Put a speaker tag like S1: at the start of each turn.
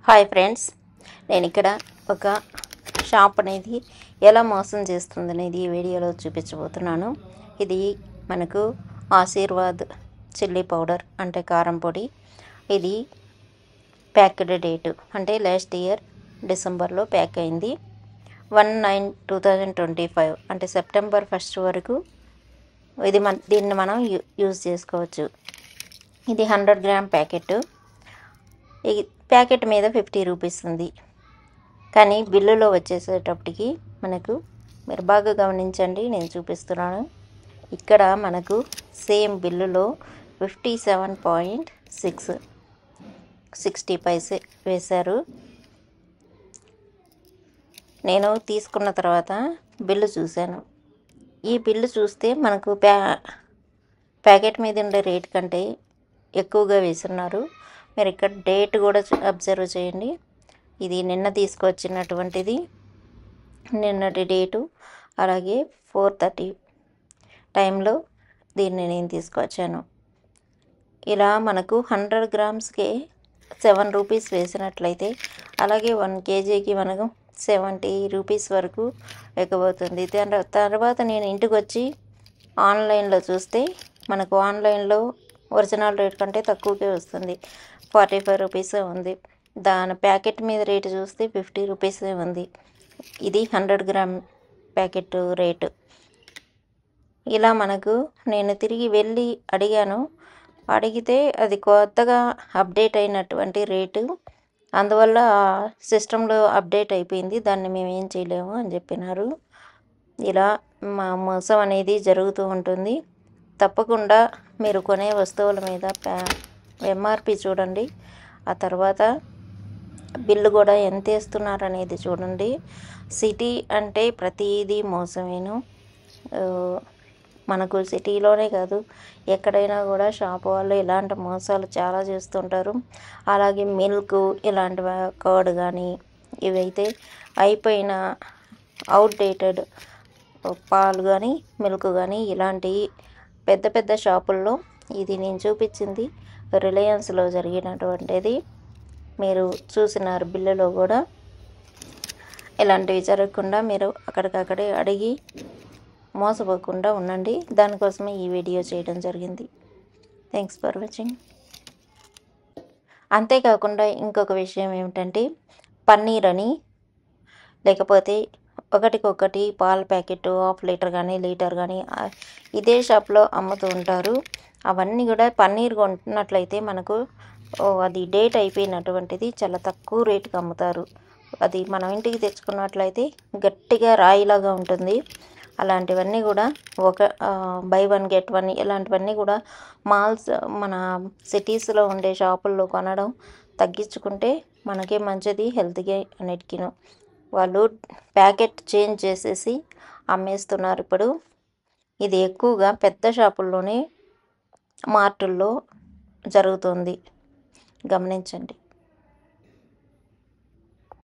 S1: Hi friends, నేను ఇక్కడ ఒక షాప్ అనేది ఎలా మోసం చేస్తుంది అనేది ఈ వీడియోలో చూపించబోతున్నాను. ఇది మనకు ఆశీర్వాద్ చిల్లీ పౌడర్ అంటే కారం పొడి. ఇది ప్యాక్డ్ డేటు అంటే లాస్ట్ ఇయర్ డిసెంబర్లో ప్యాక్ అయింది. 1/9/2025 అంటే సెప్టెంబర్ 1 వరకు దీన్ని మనం యూజ్ చేసుకోవచ్చు. ఇది 100 గ్రామ్ ప్యాకెట్. ఈ ప్యాకెట్ మీద 50 రూపీస్ ఉంది, కానీ బిల్లులో వచ్చేసేటప్పటికి మనకు మీరు బాగా గమనించండి, నేను చూపిస్తున్నాను. ఇక్కడ మనకు సేమ్ బిల్లులో 57.60 పైసే వేశారు. నేను తీసుకున్న తర్వాత బిల్లు చూశాను. ఈ బిల్లు చూస్తే మనకు ప్యాకెట్ మీద ఉండే రేట్ కంటే ఎక్కువగా వేస్తున్నారు. మీరు ఇక్కడ డేట్ కూడా అబ్జర్వ్ చేయండి. ఇది నిన్న తీసుకొచ్చినటువంటిది, నిన్నటి డేటు. అలాగే 4:30 టైంలో దీన్ని నేను తీసుకొచ్చాను. ఇలా మనకు 100 గ్రామ్స్కి 7 రూపీస్ వేసినట్లయితే, అలాగే 1 కేజీకి మనకు 70 రూపీస్ వరకు ఎక్కబోతుంది. తర్వాత నేను ఇంటికి వచ్చి ఆన్లైన్లో చూస్తే మనకు ఆన్లైన్లో ఒరిజినల్ రేట్ కంటే తక్కువకే వస్తుంది. 45 రూపీసే ఉంది. దాని ప్యాకెట్ మీద రేటు చూస్తే 50 రూపీసే ఉంది. ఇది 100 గ్రామ్ ప్యాకెట్ రేటు. ఇలా మనకు నేను తిరిగి వెళ్ళి అడిగితే అది కొత్తగా అప్డేట్ అయినటువంటి రేటు, అందువల్ల సిస్టంలో అప్డేట్ అయిపోయింది, దాన్ని మేము ఏం చేయలేము అని చెప్పినారు. ఇలా మా మోసం అనేది జరుగుతూ ఉంటుంది. తప్పకుండా మీరు కొనే వస్తువుల మీద ఎంఆర్పి చూడండి. ఆ తర్వాత బిల్లు కూడా ఎంత వేస్తున్నారు అనేది చూడండి. సిటీ అంటే ప్రతిదీ మోసమేను. మనకు సిటీలోనే కాదు, ఎక్కడైనా కూడా షాప్ వాళ్ళు ఇలాంటి మోసాలు చాలా చేస్తుంటారు. అలాగే మిల్క్ ఇలాంటి కర్డ్ కానీ, ఇవైతే అయిపోయిన అవుట్డేటెడ్ పాలు కానీ, మిల్క్ కానీ, ఇలాంటి పెద్ద పెద్ద షాపుల్లో, ఇది నేను చూపించింది రిలయన్స్లో జరిగినటువంటిది. మీరు చూసినారు బిల్లులో కూడా. ఇలాంటివి జరగకుండా మీరు అక్కడికక్కడే అడిగి మోసపోకుండా ఉండండి. దానికోసమే ఈ వీడియో చేయడం జరిగింది. Thanks for watching. అంతేకాకుండా ఇంకొక విషయం ఏమిటంటే, పన్నీర్ అని, లేకపోతే ఒకటికొకటి పాల ప్యాకెట్ 1/2 లీటర్ కానీ లీటర్ కానీ ఇదే షాప్లో అమ్ముతూ ఉంటారు. అవన్నీ కూడా పన్నీర్ కొంటున్నట్లయితే మనకు అది డేట్ అయిపోయినటువంటిది చాలా తక్కువ రేటుకి అమ్ముతారు. అది మనం ఇంటికి తెచ్చుకున్నట్లయితే గట్టిగా రాయిలాగా ఉంటుంది. అలాంటివన్నీ కూడా బై 1 get 1 ఇలాంటివన్నీ కూడా మాల్స్, మన సిటీస్లో ఉండే షాపుల్లో కొనడం తగ్గించుకుంటే మనకే మంచిది, హెల్త్కి అన్నిటికీను. వాళ్ళు ప్యాకెట్ చేంజ్ చేసేసి అమ్మేస్తున్నారు ఇప్పుడు. ఇది ఎక్కువగా పెద్ద షాపుల్లోనే, మార్టుల్లో జరుగుతుంది, గమనించండి.